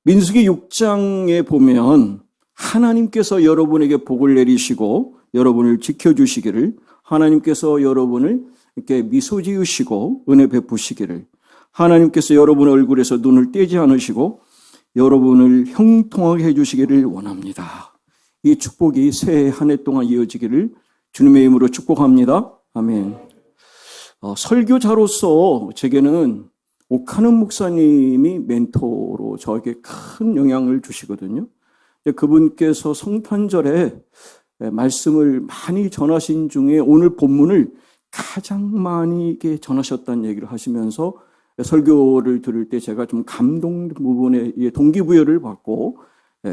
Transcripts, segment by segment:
민수기 6장에 보면 하나님께서 여러분에게 복을 내리시고 여러분을 지켜주시기를, 하나님께서 여러분을 이렇게 미소 지으시고 은혜 베푸시기를, 하나님께서 여러분의 얼굴에서 눈을 떼지 않으시고 여러분을 형통하게 해주시기를 원합니다. 이 축복이 새해 한 해 동안 이어지기를 주님의 이름으로 축복합니다. 아멘. 설교자로서 제게는 옥하는 목사님이 멘토로 저에게 큰 영향을 주시거든요. 그분께서 성탄절에 말씀을 많이 전하신 중에 오늘 본문을 가장 많이 전하셨다는 얘기를 하시면서 설교를 들을 때 제가 좀 감동 부분에 동기부여를 받고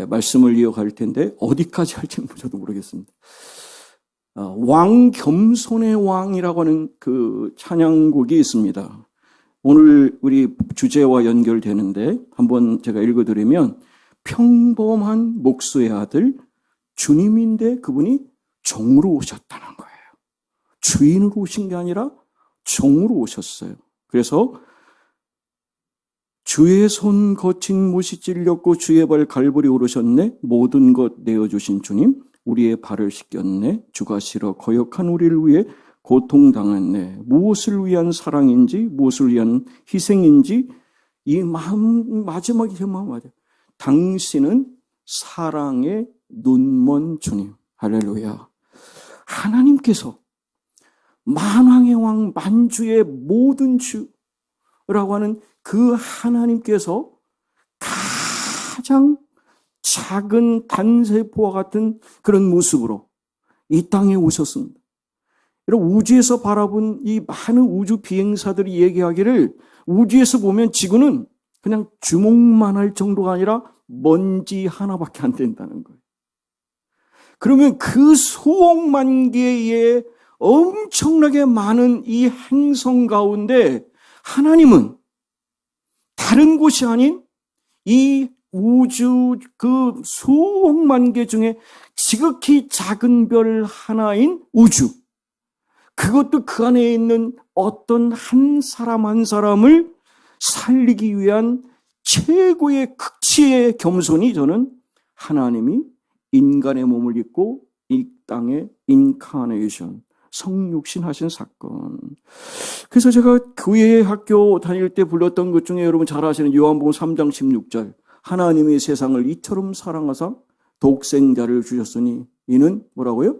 말씀을 이어갈 텐데 어디까지 할지는 저도 모르겠습니다. 왕 겸손의 왕이라고 하는 그 찬양곡이 있습니다. 오늘 우리 주제와 연결되는데 한번 제가 읽어드리면, 평범한 목수의 아들 주님인데 그분이 종으로 오셨다는 거예요. 주인으로 오신 게 아니라 종으로 오셨어요. 그래서 주의 손 거친 못이 찔렸고 주의 발 갈보리 오르셨네. 모든 것 내어주신 주님, 우리의 발을 씻겼네. 주가 싫어 거역한 우리를 위해 고통당했네. 무엇을 위한 사랑인지 무엇을 위한 희생인지 이 마음, 마지막에 제 마음 맞아요. 당신은 사랑의 눈먼 주님. 할렐루야. 하나님께서 만왕의 왕, 만주의 모든 주라고 하는 그 하나님께서 가장 작은 단세포와 같은 그런 모습으로 이 땅에 오셨습니다. 여러분, 우주에서 바라본 이 많은 우주 비행사들이 얘기하기를, 우주에서 보면 지구는 그냥 주목만 할 정도가 아니라 먼지 하나밖에 안 된다는 거예요. 그러면 그 수억만 개의 엄청나게 많은 이 행성 가운데 하나님은 다른 곳이 아닌 이 우주 그 수억만 개 중에 지극히 작은 별 하나인 우주, 그것도 그 안에 있는 어떤 한 사람 한 사람을 살리기 위한 최고의 극치의 겸손이, 저는 하나님이 인간의 몸을 입고 이 땅에 인카네이션, 성육신 하신 사건. 그래서 제가 교회 학교 다닐 때 불렀던 것 중에 여러분 잘 아시는 요한복음 3장 16절, 하나님이 세상을 이처럼 사랑하사 독생자를 주셨으니 이는 뭐라고요?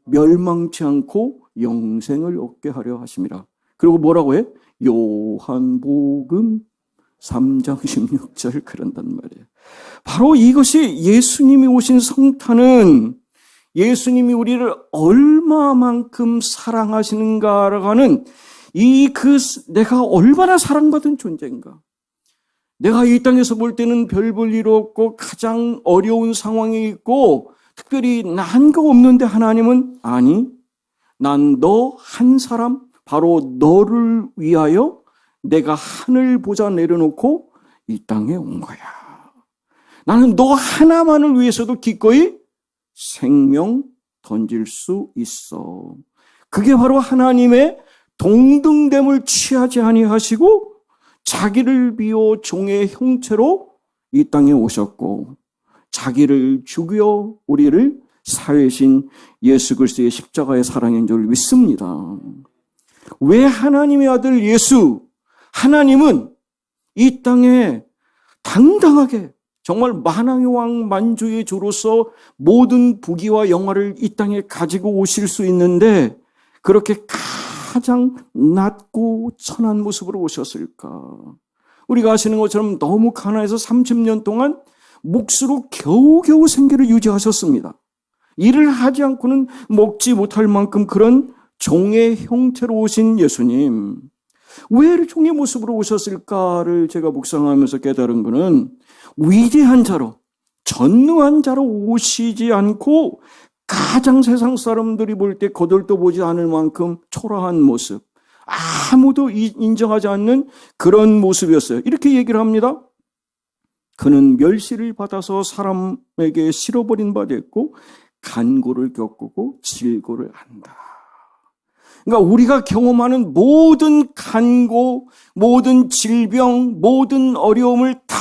멸망치 않고 영생을 얻게 하려 하심이라. 그리고 뭐라고 해? 요한복음 3장 16절 그런단 말이에요. 바로 이것이 예수님이 오신 성탄은 예수님이 우리를 얼마만큼 사랑하시는가라고 하는 내가 얼마나 사랑받은 존재인가. 내가 이 땅에서 볼 때는 별 볼 일 없고 가장 어려운 상황에 있고 특별히 난 거 없는데 하나님은 아니, 난 너 한 사람, 바로 너를 위하여 내가 하늘 보좌 내려놓고 이 땅에 온 거야. 나는 너 하나만을 위해서도 기꺼이 생명 던질 수 있어. 그게 바로 하나님의 동등됨을 취하지 아니하시고 자기를 비워 종의 형체로 이 땅에 오셨고 자기를 죽여 우리를 살리신 예수 그리스도의 십자가의 사랑인 줄 믿습니다. 왜 하나님의 아들 예수, 하나님은 이 땅에 당당하게 정말 만왕의 왕 만주의 주로서 모든 부귀와 영화를 이 땅에 가지고 오실 수 있는데 그렇게 가장 낮고 천한 모습으로 오셨을까? 우리가 아시는 것처럼 너무 가난해서 30년 동안 몫으로 겨우겨우 생계를 유지하셨습니다. 일을 하지 않고는 먹지 못할 만큼 그런 종의 형태로 오신 예수님, 왜 종의 모습으로 오셨을까를 제가 묵상하면서 깨달은 것은 위대한 자로, 전능한 자로 오시지 않고 가장 세상 사람들이 볼 때 거들떠 보지 않을 만큼 초라한 모습, 아무도 인정하지 않는 그런 모습이었어요. 이렇게 얘기를 합니다. 그는 멸시를 받아서 사람에게 실어버린 바 됐고 간고를 겪고 질고를 한다. 그러니까 우리가 경험하는 모든 간고, 모든 질병, 모든 어려움을 다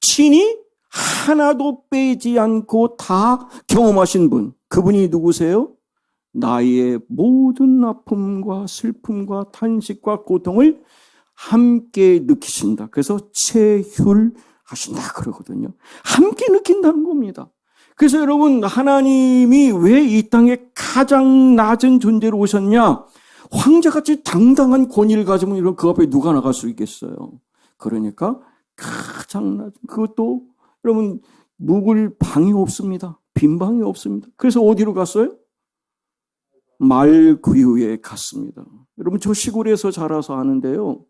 친히 하나도 빼지 않고 다 경험하신 분, 그분이 누구세요? 나의 모든 아픔과 슬픔과 탄식과 고통을 함께 느끼신다. 그래서 체휼하신다 그러거든요. 함께 느낀다는 겁니다. 그래서 여러분, 하나님이 왜 이 땅에 가장 낮은 존재로 오셨냐? 황제같이 당당한 권위를 가지면 이런 그 앞에 누가 나갈 수 있겠어요? 그러니까 가장 낮은, 그것도 여러분 묵을 방이 없습니다. 빈 방이 없습니다. 그래서 어디로 갔어요? 말구유에 갔습니다. 여러분, 저 시골에서 자라서 아는데요.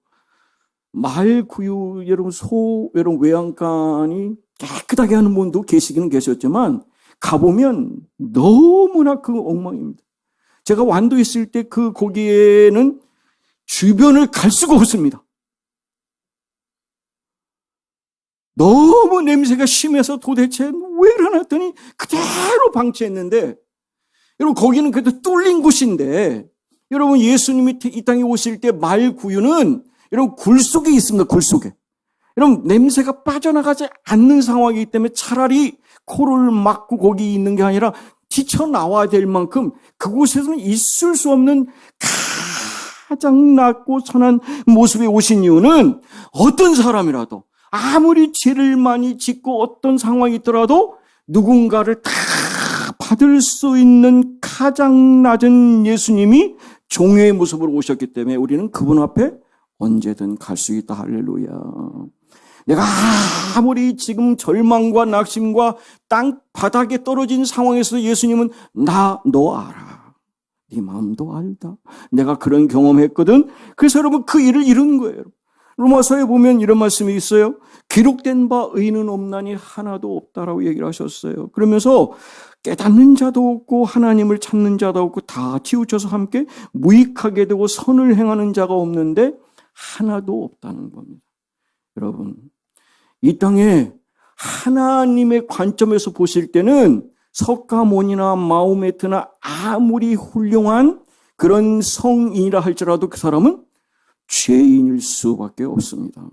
말구유, 여러분 외양간이 깨끗하게 하는 분도 계시기는 계셨지만 가보면 너무나 그 엉망입니다. 제가 완도 있을 때 거기에는 주변을 갈 수가 없습니다. 너무 냄새가 심해서 도대체 왜 이러났더니 그대로 방치했는데, 여러분 거기는 그래도 뚫린 곳인데, 여러분 예수님이 이 땅에 오실 때 말구유는 여러분 굴 속에 있습니다. 굴 속에. 여러분 냄새가 빠져나가지 않는 상황이기 때문에 차라리 코를 막고 거기 있는 게 아니라 뛰쳐나와야 될 만큼 그곳에서는 있을 수 없는 가장 낮고 선한 모습에 오신 이유는 어떤 사람이라도 아무리 죄를 많이 짓고 어떤 상황이 있더라도 누군가를 다 받을 수 있는 가장 낮은 예수님이 종의 모습으로 오셨기 때문에 우리는 그분 앞에 언제든 갈 수 있다. 할렐루야. 내가 아무리 지금 절망과 낙심과 땅 바닥에 떨어진 상황에서 예수님은 너 알아. 네 마음도 알다. 내가 그런 경험했거든. 그래서 여러분 그 일을 이루는 거예요. 로마서에 보면 이런 말씀이 있어요. 기록된 바 의인은 없나니 하나도 없다라고 얘기를 하셨어요. 그러면서 깨닫는 자도 없고 하나님을 찾는 자도 없고 다 치우쳐서 함께 무익하게 되고 선을 행하는 자가 없는데 하나도 없다는 겁니다. 여러분, 이 땅에 하나님의 관점에서 보실 때는 석가모니나 마호메트나 아무리 훌륭한 그런 성인이라 할지라도 그 사람은 죄인일 수밖에 없습니다.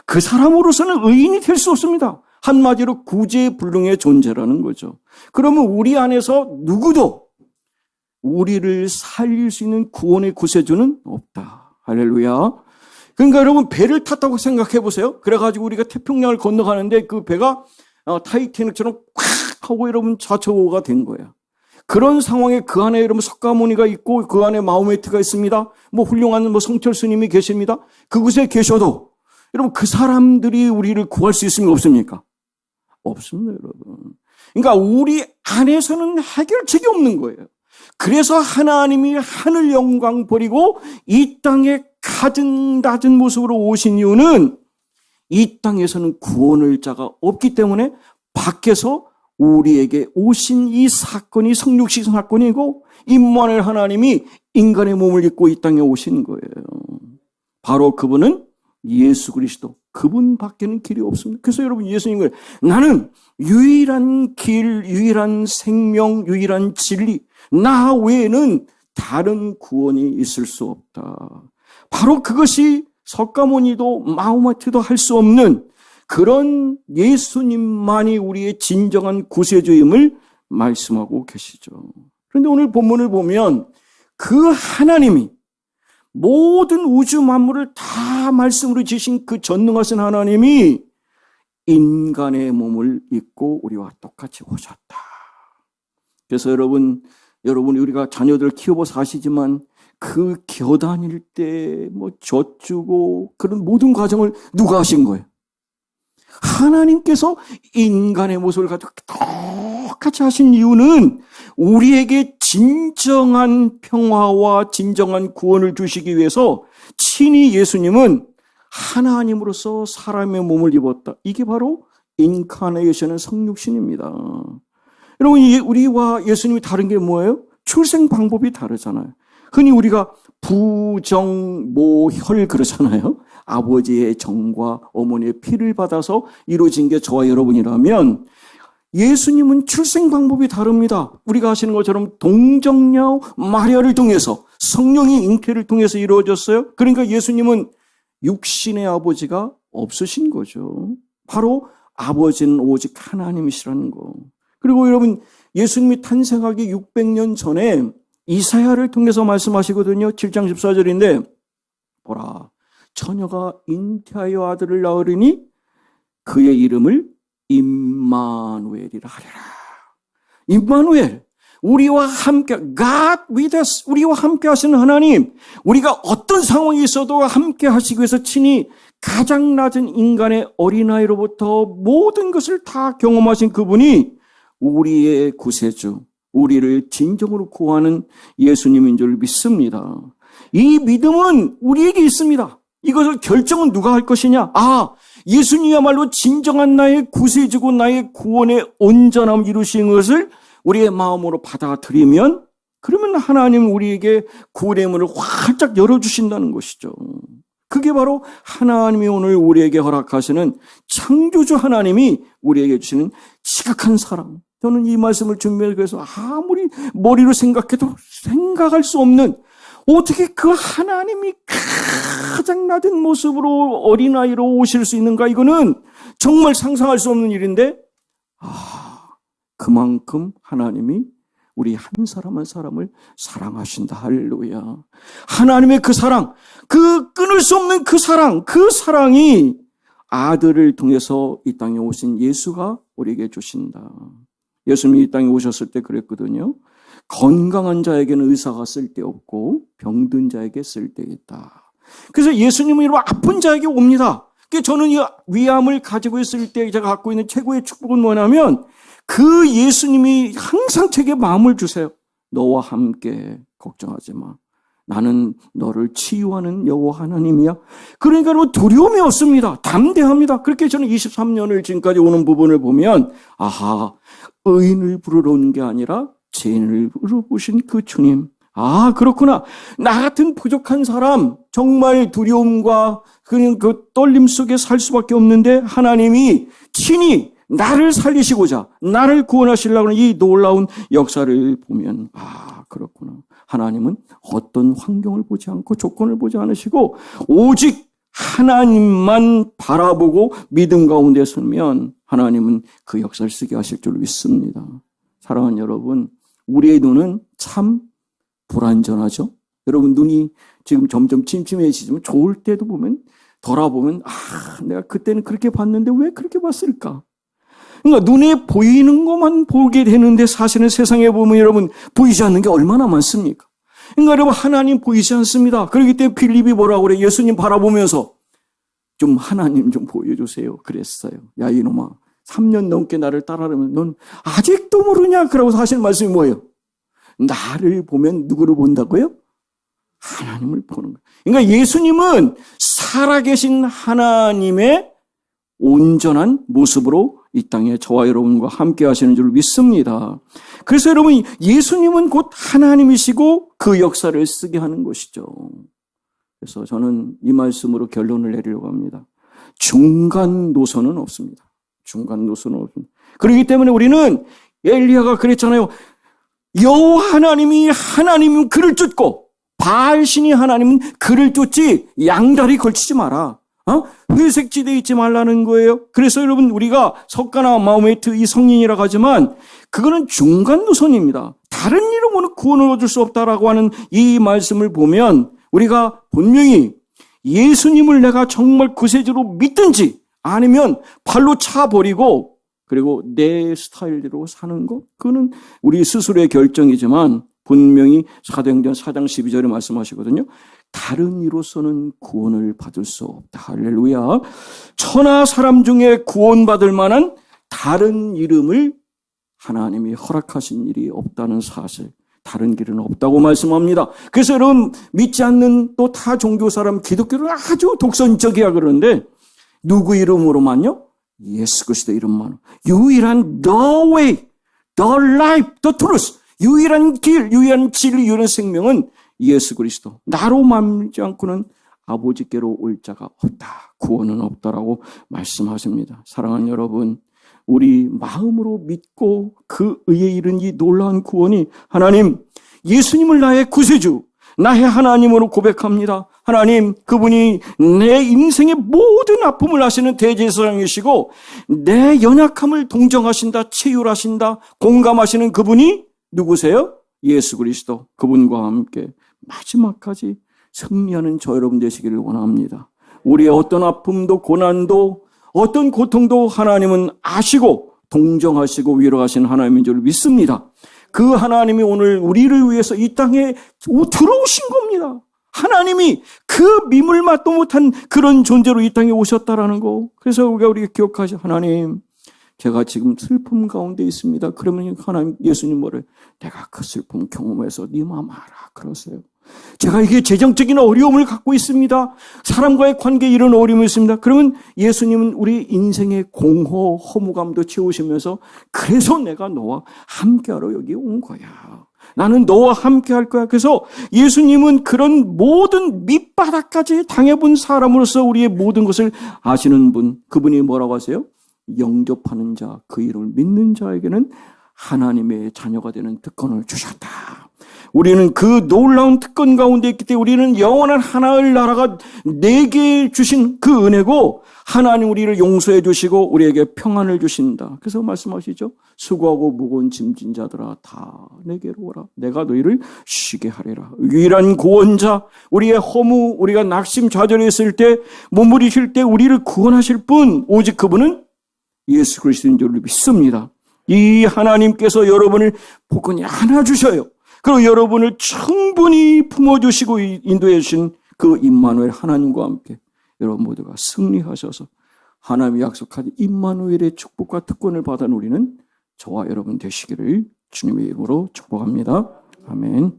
그 사람으로서는 의인이 될 수 없습니다. 한마디로 구제불능의 존재라는 거죠. 그러면 우리 안에서 누구도 우리를 살릴 수 있는 구원의 구세주는 없다. 할렐루야. 그러니까 여러분 배를 탔다고 생각해 보세요. 그래가지고 우리가 태평양을 건너가는데 그 배가 타이타닉처럼 콱 하고 여러분 좌초가 된 거예요. 그런 상황에 그 안에 여러분 석가모니가 있고 그 안에 마호메트가 있습니다. 뭐 훌륭한 성철 스님이 계십니다. 그곳에 계셔도 여러분 그 사람들이 우리를 구할 수 있습니까? 없습니까? 없습니다, 여러분. 그러니까 우리 안에서는 해결책이 없는 거예요. 그래서 하나님이 하늘 영광 버리고 이 땅에 가진 낮은 모습으로 오신 이유는 이 땅에서는 구원할 자가 없기 때문에 밖에서 우리에게 오신 이 사건이 성육신 사건이고 임마누엘 하나님이 인간의 몸을 입고 이 땅에 오신 거예요. 바로 그분은 예수 그리스도. 그분 밖에는 길이 없습니다. 그래서 여러분 예수님을 나는 유일한 길, 유일한 생명, 유일한 진리, 나 외에는 다른 구원이 있을 수 없다. 바로 그것이 석가모니도 마호메트도 할 수 없는 그런 예수님만이 우리의 진정한 구세주임을 말씀하고 계시죠. 그런데 오늘 본문을 보면 그 하나님이 모든 우주 만물을 다 말씀으로 지신 그 전능하신 하나님이 인간의 몸을 입고 우리와 똑같이 오셨다. 그래서 여러분 우리가 자녀들 키워봐서 아시지만 그 겨다닐 때 젖주고 그런 모든 과정을 누가 하신 거예요? 하나님께서 인간의 모습을 가지고 똑같이 하신 이유는 우리에게 진정한 평화와 진정한 구원을 주시기 위해서 친히 예수님은 하나님으로서 사람의 몸을 입었다. 이게 바로 인카네이션의 성육신입니다. 여러분, 우리와 예수님이 다른 게 뭐예요? 출생 방법이 다르잖아요. 흔히 우리가 부정모혈 그러잖아요. 아버지의 정과 어머니의 피를 받아서 이루어진 게 저와 여러분이라면 예수님은 출생 방법이 다릅니다. 우리가 하시는 것처럼 동정녀 마리아를 통해서 성령의 잉태를 통해서 이루어졌어요. 그러니까 예수님은 육신의 아버지가 없으신 거죠. 바로 아버지는 오직 하나님이시라는 거. 그리고 여러분, 예수님이 탄생하기 600년 전에 이사야를 통해서 말씀하시거든요. 7장 14절인데 보라, 처녀가 잉태하여 아들을 낳으리니 그의 이름을 임마누엘이라 하리라. 임마누엘, 우리와 함께, God with us, 우리와 함께 하시는 하나님, 우리가 어떤 상황이 있어도 함께 하시기 위해서 친히 가장 낮은 인간의 어린아이로부터 모든 것을 다 경험하신 그분이 우리의 구세주, 우리를 진정으로 구하는 예수님인 줄 믿습니다. 이 믿음은 우리에게 있습니다. 이것을 결정은 누가 할 것이냐? 예수님이야말로 진정한 나의 구세주고 나의 구원의 온전함을 이루신 것을 우리의 마음으로 받아들이면, 그러면 하나님은 우리에게 구원의 문을 활짝 열어주신다는 것이죠. 그게 바로 하나님이 오늘 우리에게 허락하시는, 창조주 하나님이 우리에게 주시는 지극한 사랑. 저는 이 말씀을 준비하기 위해서 아무리 머리로 생각해도 생각할 수 없는, 어떻게 그 하나님이 가장 낮은 모습으로 어린아이로 오실 수 있는가? 이거는 정말 상상할 수 없는 일인데, 그만큼 하나님이 우리 한 사람 한 사람을 사랑하신다. 할렐루야. 하나님의 그 사랑, 그 끊을 수 없는 그 사랑, 그 사랑이 아들을 통해서 이 땅에 오신 예수가 우리에게 주신다. 예수님이 이 땅에 오셨을 때 그랬거든요. 건강한 자에게는 의사가 쓸데없고 병든 자에게 쓸데있다. 그래서 예수님은 여러분 아픈 자에게 옵니다. 저는 이 위암을 가지고 있을 때 제가 갖고 있는 최고의 축복은 뭐냐면, 그 예수님이 항상 제게 마음을 주세요. 너와 함께 걱정하지 마. 나는 너를 치유하는 여호와 하나님이야. 그러니까 여러분 두려움이 없습니다. 담대합니다. 그렇게 저는 23년을 지금까지 오는 부분을 보면, 의인을 부르러 온 게 아니라 죄인을 부르신 그 주님. 그렇구나. 나 같은 부족한 사람, 정말 두려움과 그냥 그 떨림 속에 살 수밖에 없는데 하나님이 친히 나를 살리시고자, 나를 구원하시려고 하는 이 놀라운 역사를 보면, 그렇구나. 하나님은 어떤 환경을 보지 않고 조건을 보지 않으시고 오직 하나님만 바라보고 믿음 가운데 서면 하나님은 그 역사를 쓰게 하실 줄 믿습니다. 사랑하는 여러분, 우리의 눈은 참 불완전하죠. 여러분 눈이 지금 점점 침침해지지만 좋을 때도 보면, 돌아보면 내가 그때는 그렇게 봤는데 왜 그렇게 봤을까? 그러니까 눈에 보이는 것만 보게 되는데 사실은 세상에 보면 여러분 보이지 않는 게 얼마나 많습니까? 그러니까 여러분 하나님 보이지 않습니다. 그렇기 때문에 필립이 뭐라고 그래? 예수님 바라보면서 좀 하나님 좀 보여주세요. 그랬어요. 야 이놈아, 3년 넘게 나를 따라하면 넌 아직도 모르냐? 그러고 하시는 말씀이 뭐예요? 나를 보면 누구를 본다고요? 하나님을 보는 거예요. 그러니까 예수님은 살아계신 하나님의 온전한 모습으로 이 땅에 저와 여러분과 함께 하시는 줄 믿습니다. 그래서 여러분, 예수님은 곧 하나님이시고 그 역사를 쓰게 하는 것이죠. 그래서 저는 이 말씀으로 결론을 내리려고 합니다. 중간 노선은 없습니다. 중간 노선은 없습니다. 그렇기 때문에 우리는 엘리야가 그랬잖아요. 여호와 하나님이 그를 쫓고 바알신이 하나님은 그를 쫓지 양다리 걸치지 마라. 회색 지대에 있지 말라는 거예요. 그래서 여러분 우리가 석가나 마호메트 이 성인이라고 하지만 그거는 중간 노선입니다. 다른 이름으로는 구원을 얻을 수 없다라고 하는 이 말씀을 보면 우리가 분명히 예수님을 내가 정말 구세주로 믿든지 아니면 발로 차버리고 그리고 내 스타일대로 사는 것, 그거는 우리 스스로의 결정이지만 분명히 사도행전 4장 12절에 말씀하시거든요. 다른 이로서는 구원을 받을 수 없다. 할렐루야. 천하 사람 중에 구원받을 만한 다른 이름을 하나님이 허락하신 일이 없다는 사실, 다른 길은 없다고 말씀합니다. 그래서 여러분 믿지 않는 또 타 종교 사람, 기독교는 아주 독선적이야 그러는데 누구 이름으로만요? 예수 그리스도 이름만. 유일한 the way, the life, the truth. 유일한 길, 유일한 진리, 유일한 생명은 예수 그리스도. 나로 맘지 않고는 아버지께로 올 자가 없다. 구원은 없다라고 말씀하십니다. 사랑하는 여러분, 우리 마음으로 믿고 그 의에 이른 이 놀라운 구원이 하나님, 예수님을 나의 구세주, 나의 하나님으로 고백합니다. 하나님, 그분이 내 인생의 모든 아픔을 아시는 대제사장이시고 내 연약함을 동정하신다, 치유하신다, 공감하시는 그분이 누구세요? 예수 그리스도. 그분과 함께 마지막까지 승리하는 저 여러분 되시기를 원합니다. 우리의 어떤 아픔도 고난도 어떤 고통도 하나님은 아시고 동정하시고 위로하시는 하나님인 줄 믿습니다. 그 하나님이 오늘 우리를 위해서 이 땅에 들어오신 겁니다. 하나님이 그 미물 맛도 못한 그런 존재로 이 땅에 오셨다라는 거. 그래서 우리가 기억하죠. 하나님, 제가 지금 슬픔 가운데 있습니다. 그러면 하나님, 예수님 뭐래? 내가 그 슬픔 경험해서 네 마음 알아. 그러세요. 제가 이게 재정적인 어려움을 갖고 있습니다. 사람과의 관계에 이런 어려움이 있습니다. 그러면 예수님은 우리 인생의 공허, 허무감도 채우시면서 그래서 내가 너와 함께하러 여기 온 거야. 나는 너와 함께 할 거야. 그래서 예수님은 그런 모든 밑바닥까지 당해본 사람으로서 우리의 모든 것을 아시는 분, 그분이 뭐라고 하세요? 영접하는 자, 그 이름을 믿는 자에게는 하나님의 자녀가 되는 특권을 주셨다. 우리는 그 놀라운 특권 가운데 있기 때문에 우리는 영원한 하나의 나라가 내게 주신 그 은혜고 하나님 우리를 용서해 주시고 우리에게 평안을 주신다. 그래서 말씀하시죠. 수고하고 무거운 짐진 자들아 다 내게로 오라. 내가 너희를 쉬게 하리라. 유일한 구원자, 우리의 허무, 우리가 낙심 좌절에 있을 때, 몸부리실 때 우리를 구원하실 분, 오직 그분은 예수 그리스도인 줄 믿습니다. 이 하나님께서 여러분을 복권히 안아주셔요. 그리고 여러분을 충분히 품어주시고 인도해 주신 그 임마누엘 하나님과 함께 여러분 모두가 승리하셔서 하나님이 약속한 임마누엘의 축복과 특권을 받아 누리는 저와 여러분 되시기를 주님의 이름으로 축복합니다. 아멘.